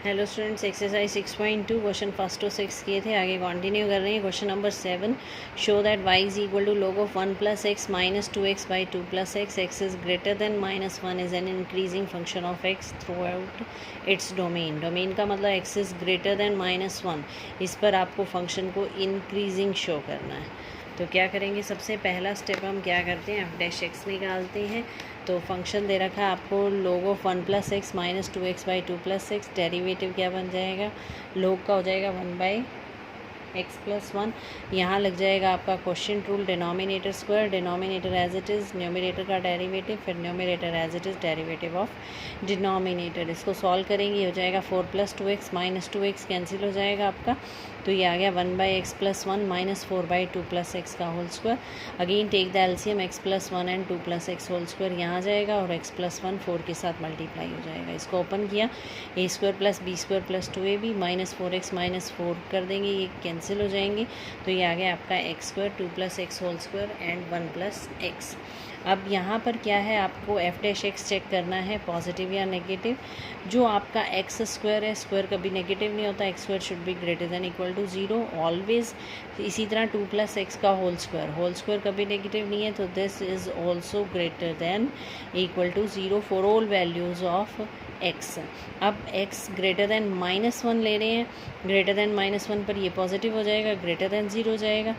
Hello students, exercise 6.2 question first to 6 किए थे, आगे कंटिन्यू कर रहे हैं। Question number 7, show that y is equal to log of 1 plus x minus 2x by 2 plus x, x is greater than -1 is an increasing function of x throughout its domain. Domain का मतलब x is greater than -1, इस पर आपको function को increasing show करना है। तो क्या करेंगे, सबसे पहला स्टेप हम क्या करते हैं, f' निकालते हैं। तो फंक्शन दे रखा है आपको log of 1 plus x minus 2x by 2 plus x, derivative क्या बन जाएगा, log का हो जाएगा 1 बाई एक्स प्लस 1। यहाँ लग जाएगा आपका quotient rule, denominator square, denominator as it is, numerator का डेरिवेटिव, फिर numerator as it is, derivative of denominator. इसको सॉल्व करेंगे, ये हो जाएगा 4 plus 2x minus 2x cancel हो जाएगा आपका, तो ये आ गया 1 by x plus 1 minus 4 by 2 plus x का whole square. Again take the LCM, x plus 1 and 2 plus x whole square यहाँ आ जाएगा, और एक्स प्लस 1 4 के साथ मल्टीप्लाई हो जाएगा। इसको ओपन किया, a square plus b square plus 2ab minus 4x minus 4 कर देंगे, ये कैंसिल हो जाएंगे, तो ये आ गया आपका x square 2 plus x whole square and 1 plus x. अब यहाँ पर क्या है, आपको f' चेक करना है पॉजिटिव या नेगेटिव। जो आपका एक्स स्क्वायर है, स्क्वायर कभी नेगेटिव नहीं होता, x square should be greater than equal to 0 always. इसी तरह 2 प्लस एक्स का होल स्क्वायर कभी नेगेटिव नहीं है, तो this is also greater than equal to 0 for all values of x. अब एक्स ग्रेटर देन -1 ले रहे हैं, ग्रेटर देन -1 पर ये पॉजिटिव हो जाएगा, ग्रेटर देन 0 हो जाएगा।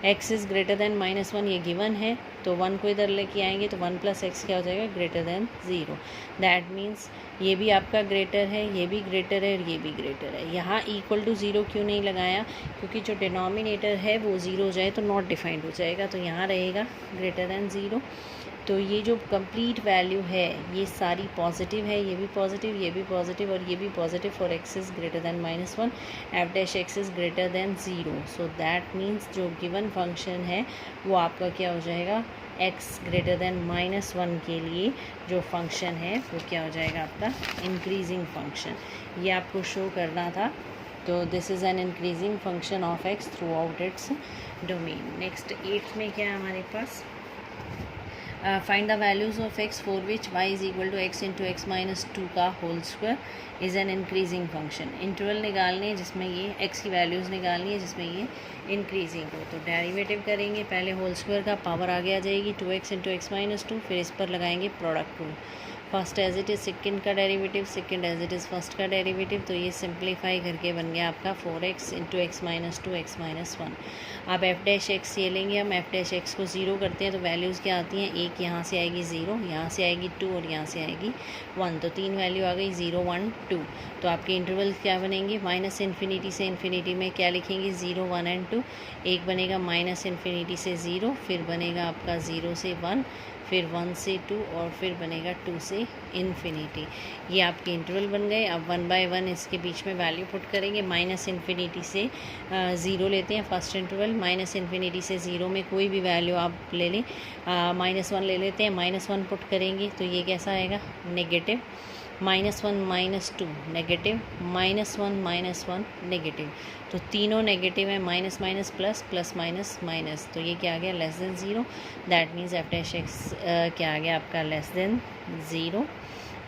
एक्स इज़ ग्रेटर देन -1 ये गिवन है, तो 1 को इधर लेके आएंगे तो 1 प्लस एक्स क्या हो जाएगा, ग्रेटर देन 0। दैट मीन्स ये भी आपका ग्रेटर है, ये भी ग्रेटर है और ये भी ग्रेटर है। यहाँ इक्वल टू 0 क्यों नहीं लगाया, क्योंकि जो डिनोमिनेटर है वो 0 हो जाए तो नॉट डिफाइंड हो जाएगा, तो यहाँ रहेगा ग्रेटर देन 0। तो ये जो कंप्लीट वैल्यू है ये सारी पॉजिटिव है, ये भी पॉजिटिव, ये भी पॉजिटिव और ये भी positive for x is greater than -1, f' is greater than 0। So that means जो गिवन फंक्शन है वो आपका क्या हो जाएगा, x ग्रेटर देन -1 के लिए जो फंक्शन है वो क्या हो जाएगा आपका इंक्रीजिंग फंक्शन। ये आपको शो करना था। तो this is an increasing function of x throughout its domain. Next 8th में क्या है हमारे पास, find the values of x for which y is equal to x into x minus 2 का whole square is an increasing function. Interval निकालने हैं जिसमें ये x की वैल्यूज़ निकालनी है जिसमें ये इंक्रीजिंग हो, तो डेरिवेटिव करेंगे, पहले होल स्क्वायर का पावर आगे आ जाएगी 2x इंटू एक्स माइनस 2, फिर इस पर लगाएंगे product rule, first as it is second का derivative, second as it is first का डेरिवेटिव, तो ये सिंप्लीफाई करके बन गया आपका 4x into x minus 2 x minus 1। अब f' ये लेंगे हम, f' को 0 करते हैं तो वैल्यूज़ क्या आती हैं, एक यहाँ से आएगी 0, यहाँ से आएगी 2 और यहाँ से आएगी 1, तो 3 वैल्यू आ गई 0 1 2। तो आपके इंटरवल क्या बनेंगे, माइनस इन्फिनिटी से इन्फिनिटी में क्या लिखेंगे, 0 1 एंड 2। एक बनेगा माइनस इन्फिनिटी से 0, फिर बनेगा आपका 0 से 1, फिर 1 से 2 और फिर बनेगा 2 से इन्फिनिटी। ये आपके इंटरवल बन गए। अब 1 बाय 1 इसके बीच में वैल्यू पुट करेंगे, माइनस इन्फिनिटी से 0 लेते हैं फर्स्ट इंटरवल, माइनस इन्फिनिटी से 0 में कोई भी वैल्यू आप ले लें, -1 ले लेते हैं, -1 पुट करेंगे तो ये कैसा आएगा, नेगेटिव, -1 -2 नेगेटिव, -1 नेगेटिव, तो तीनों नेगेटिव है, minus minus plus plus minus minus, तो ये क्या आ गया, less than 0। That means f' क्या आ गया आपका, less than 0,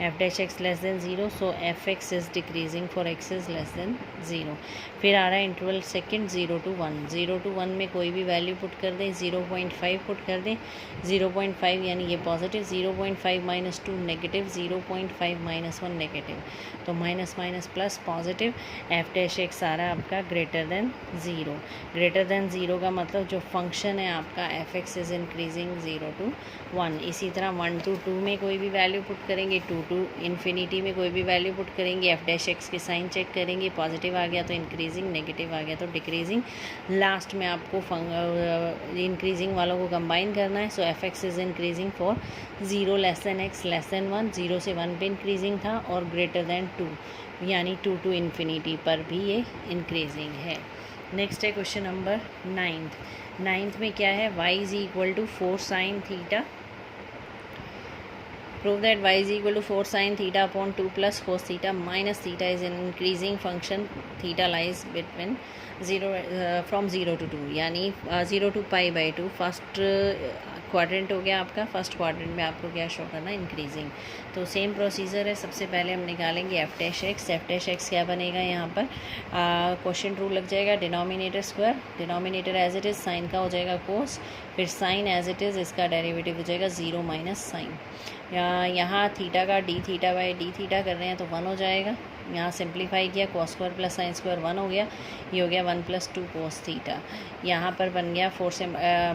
f' less than 0, सो f(x) is decreasing for x is less than 0। फिर आ रहा है इंटरवल सेकंड 0 to 1, 0 to 1 में कोई भी वैल्यू पुट कर दें, 0.5 पुट कर दें, 0.5 यानी ये positive, 0.5 minus 2 negative, 0.5 minus 1 negative, तो minus minus plus positive, f' आ रहा है आपका ग्रेटर देन 0। ग्रेटर देन 0 का मतलब जो फंक्शन है आपका f(x) इज़ इंक्रीजिंग 0 to 1। इसी तरह 1 to 2 में कोई भी वैल्यू पुट करेंगे, 2 to इन्फिनिटी में कोई भी वैल्यू पुट करेंगे, f' के साइन चेक करेंगे, पॉजिटिव आ गया तो इंक्रीजिंग, नेगेटिव आ गया तो डिक्रीजिंग। लास्ट में आपको इंक्रीजिंग वालों को कंबाइन करना है, सो f(x) is increasing for 0 less than x less than 1, 0 से 1 पे इंक्रीजिंग था, और ग्रेटर देन 2 यानी 2 to इन्फिनिटी पर भी ये इंक्रीजिंग है। नेक्स्ट है क्वेश्चन नंबर 9th में क्या है, y is equal to 4 sin theta Prove that y is equal to 4 sin theta upon 2 plus cos theta minus theta is an increasing function. Theta lies between 0 from 0 to 2 यानी 0 to pi by 2. First quadrant हो गया आपका. First quadrant में आपको क्या show करना है, increasing. तो सेम प्रोसीजर है. सबसे पहले हम निकालेंगे F dash x. F dash x क्या बनेगा यहाँ पर, क्वेश्चन रूल लग जाएगा. Denominator square, denominator as it is, sine का हो जाएगा कोस, फिर साइन एज इट इज़, इसका डेरिवेटिव हो जाएगा 0 माइनस साइन. यहाँ थीटा का D theta by D theta कर रहे हैं तो 1 हो जाएगा. यहाँ सिंप्लीफाई किया, cos square plus sine square 1 हो गया. ये हो गया 1 + 2 कोस थीटा. यहाँ पर बन गया 4 से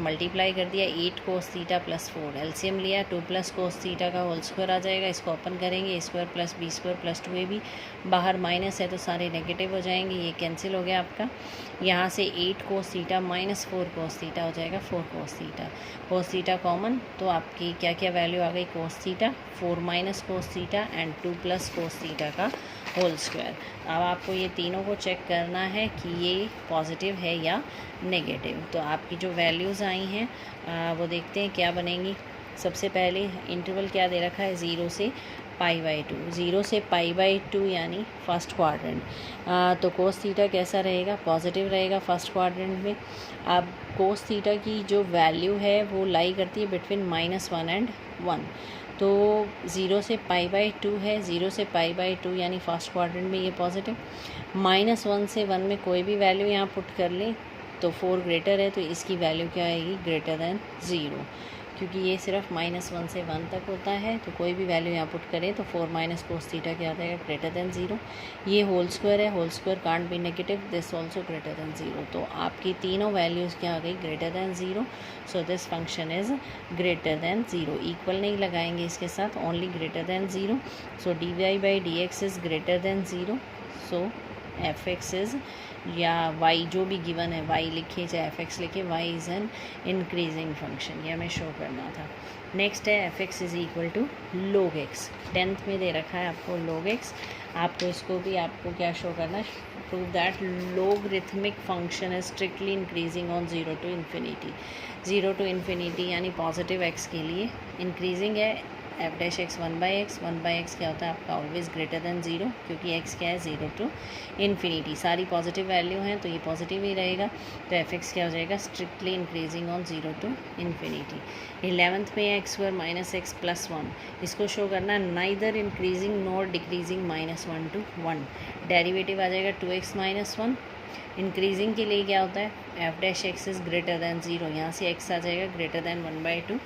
मल्टीप्लाई कर दिया 8 कोस थीटा प्लस 4. एलसीएम लिया 2 + कोस थीटा का होल स्क्वायर आ जाएगा. इसको ओपन करेंगे, a square plus b square plus 2ab. बाहर माइनस है तो सारे नेगेटिव हो जाएंगे. ये कैंसिल हो गया आपका. यहाँ से 8 cos theta minus 4 cos theta हो जाएगा 4 cos theta. Cos theta common, तो आपकी क्या क्या वैल्यू आ गई, cos theta, 4 minus cos theta and 2 + cos theta का होल स्क्वायर. अब आपको ये तीनों को चेक करना है कि ये पॉजिटिव है या नेगेटिव. तो आपकी जो वैल्यूज़ आई हैं वो देखते हैं क्या बनेंगी. सबसे पहले इंटरवल क्या दे रखा है, 0 से पाई बाई 2. 0 से पाई बाई 2 यानी फर्स्ट क्वाड्रेंट. तो कोस थीटा कैसा रहेगा, पॉजिटिव रहेगा फर्स्ट क्वाड्रेंट में. अब कोस थीटा की जो वैल्यू है वो लाई करती है बिटवीन -1 एंड 1. तो 0 से पाई बाई 2 है, 0 से पाई बाई 2 यानी फर्स्ट क्वाड्रेंट में ये पॉजिटिव. -1 से 1 में कोई भी वैल्यू यहाँ पुट कर लें तो 4 ग्रेटर है, तो इसकी वैल्यू क्या आएगी, ग्रेटर दैन 0, क्योंकि ये सिर्फ -1 से 1 तक होता है. तो कोई भी वैल्यू यहाँ पुट करें तो 4 माइनस कोस थीटा क्या आ जाएगा, ग्रेटर दैन 0. ये होल स्क्वायर है, whole square can't be negative, this also greater than 0. तो आपकी तीनों वैल्यूज़ क्या आ गई, greater than 0. So this function is greater than 0. Equal नहीं लगाएंगे इसके साथ, only greater than 0. So dy/dx is greater than 0. सो f(x) इज़, या y जो भी गिवन है, y लिखिए चाहे f(x) लिखिए, y is an increasing function. ये हमें शो करना था. नेक्स्ट है f(x) is equal to log x. 10th में दे रखा है आपको log x. आपको इसको भी आपको क्या शो करना है, prove that logarithmic function is strictly increasing on 0 to infinity. 0 to infinity यानी पॉजिटिव x के लिए इंक्रीजिंग है. f(x) 1/x. 1/x क्या होता है आपका, ऑलवेज ग्रेटर दैन 0, क्योंकि x क्या है, 0 to infinity. सारी पॉजिटिव वैल्यू हैं तो ये पॉजिटिव ही रहेगा. तो f(x) क्या हो जाएगा, strictly increasing on 0 to infinity. 11th में x square minus x plus 1. इसको शो करना है neither increasing nor decreasing -1 to 1. Derivative आ जाएगा 2x माइनस 1. इंक्रीजिंग के लिए क्या होता है, f(x) इज़ ग्रेटर दैन 0. यहाँ से x आ जाएगा ग्रेटर दैन 1/2,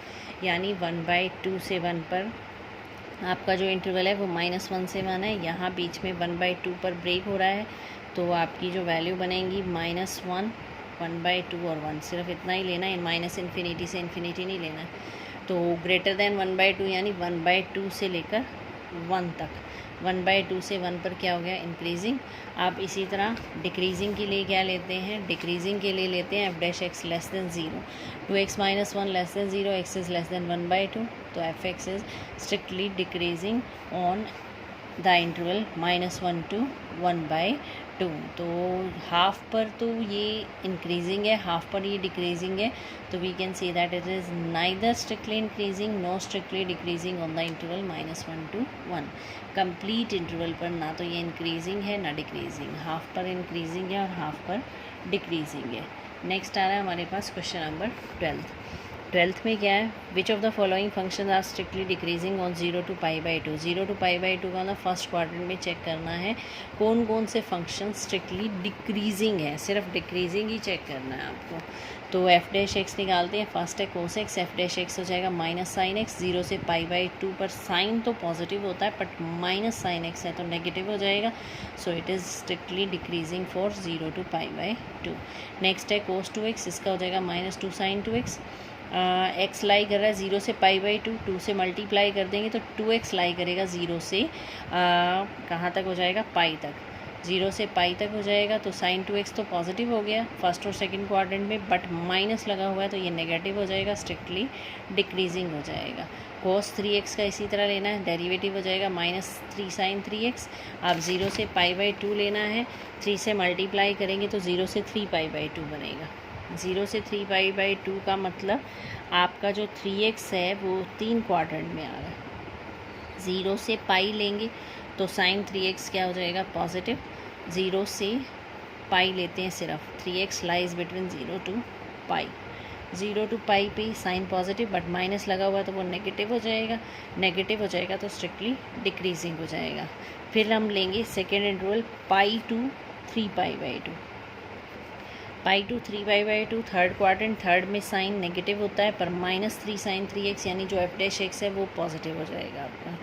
यानी 1/2 से 1 पर आपका जो इंटरवल है वो -1 से 1 है. यहाँ बीच में 1/2 पर ब्रेक हो रहा है, तो आपकी जो वैल्यू बनेगी -1, 1/2 और 1. सिर्फ इतना ही लेना है, माइनस इन्फिनिटी से इन्फिनिटी नहीं लेना है. तो ग्रेटर दैन 1/2 यानी 1/2 से लेकर 1 तक. 1/2 से 1 पर क्या हो गया, इंक्रीजिंग. आप इसी तरह डिक्रीजिंग के लिए क्या लेते हैं, डिक्रीजिंग के लिए लेते हैं f(x) less than 0. 2x minus 1 less than 0, x is less than 1/2. तो f(x) is strictly decreasing on the interval -1 to 1/2. तो हाफ पर तो ये इंक्रीजिंग है, हाफ पर ये डिक्रीजिंग है. तो we can say that it is neither strictly increasing no strictly decreasing on the interval -1 to 1. Complete interval पर ना तो ये इंक्रीजिंग है ना डिक्रीजिंग, हाफ पर इंक्रीजिंग है और हाफ पर डिक्रीजिंग है. नेक्स्ट आ रहा है हमारे पास क्वेश्चन नंबर 12th में क्या है, which of the following function are strictly decreasing on 0 to π/2. 0 to π/2 का ना फर्स्ट क्वाड्रेंट में चेक करना है कौन कौन से फंक्शन स्ट्रिक्टली डिक्रीजिंग है. सिर्फ डिक्रीजिंग ही चेक करना है आपको. तो f(x) निकालते हैं. फर्स्ट है cos x. f(x) हो जाएगा माइनस साइन x. 0 से π/2 पर साइन तो पॉजिटिव होता है बट माइनस साइन x है तो नेगेटिव हो जाएगा. So it is strictly decreasing for 0 to π/2. Next है cos 2x. इसका हो जाएगा -2 sin 2x. x लाई कर रहा है 0 से π/2. 2 से मल्टीप्लाई कर देंगे तो 2x लाई करेगा 0 से कहाँ तक हो जाएगा, पाई तक. 0 से पाई तक हो जाएगा. तो sin 2x तो पॉजिटिव हो गया फर्स्ट और सेकंड क्वाड्रेंट में, बट माइनस लगा हुआ है तो ये नेगेटिव हो जाएगा, स्ट्रिक्टली डिक्रीजिंग हो जाएगा. cos 3x का इसी तरह लेना है, डेरिवेटिव हो जाएगा -3 sin 3x. आप 0 से π/2 लेना है, 3 से मल्टीप्लाई करेंगे तो 0 से 3 π/2 बनेगा. 0 से 3 π/2 का मतलब आपका जो 3x है वो 3 क्वाड्रेंट में आ रहा है. ज़ीरो से पाई लेंगे तो साइन 3x क्या हो जाएगा, पॉजिटिव। ज़ीरो से पाई लेते हैं सिर्फ, 3x lies between zero to pi. Zero to pi पे साइन पॉजिटिव बट माइनस लगा हुआ तो वो नेगेटिव हो जाएगा। नेगेटिव हो जाएगा तो स्ट्रिक्टली डिक्रीजिंग हो जाएगा। फिर हम लेंगे second interval pi to 3π/2। Pi to 3π/2 third quadrant, third में साइन नेगेटिव होता है पर -3 sin 3x यानी जो f' है वो पॉजिटिव हो जाएगा आपका,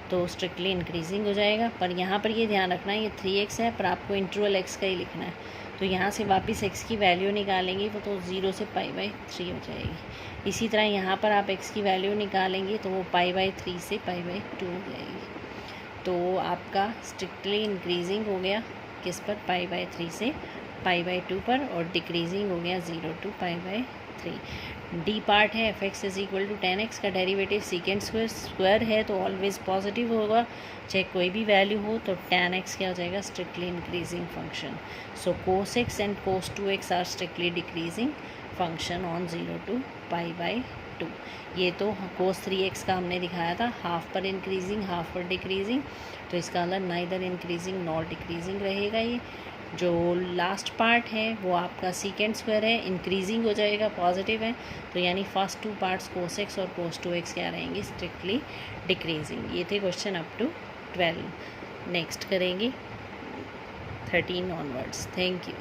तो स्ट्रिक्टली इंक्रीजिंग हो जाएगा। पर यहाँ पर ये ध्यान रखना है ये 3x है पर आपको इंटरवल x का ही लिखना है, तो यहाँ से वापस x की वैल्यू निकालेंगे वो तो 0 से π/3 हो जाएगी। इसी तरह यहाँ पर आप x की वैल्यू निकालेंगे तो वो π/3 से π/2 हो जाएगी। तो आपका स्ट्रिक्टली इंक्रीजिंग हो गया किस पर, π/3 से π/2 पर, और डिक्रीजिंग हो गया 0 to π/3। डी पार्ट है f(x = 10x) का डेरिवेटिव सीकेंड स्क्वायर है तो ऑलवेज पॉजिटिव होगा, चाहे कोई भी वैल्यू हो। तो tan x क्या हो जाएगा, strictly increasing function. So cos x and cos 2x are strictly decreasing function on 0 to π/2। ये तो cos 3x का हमने दिखाया था, हाफ पर इंक्रीजिंग हाफ पर डिक्रीजिंग, तो इसका मतलब नाइदर इंक्रीजिंग नॉर डिक्रीजिंग रहेगा। ये जो लास्ट पार्ट है वो आपका सीकेंड स्क्वायर है, इंक्रीजिंग हो जाएगा, पॉजिटिव है, तो यानी first two parts cos x और cos 2x क्या रहेंगे, स्ट्रिक्टली डिक्रीजिंग। ये थे क्वेश्चन अप टू 12। नेक्स्ट करेंगे 13 ऑनवर्ड्स। Thank you.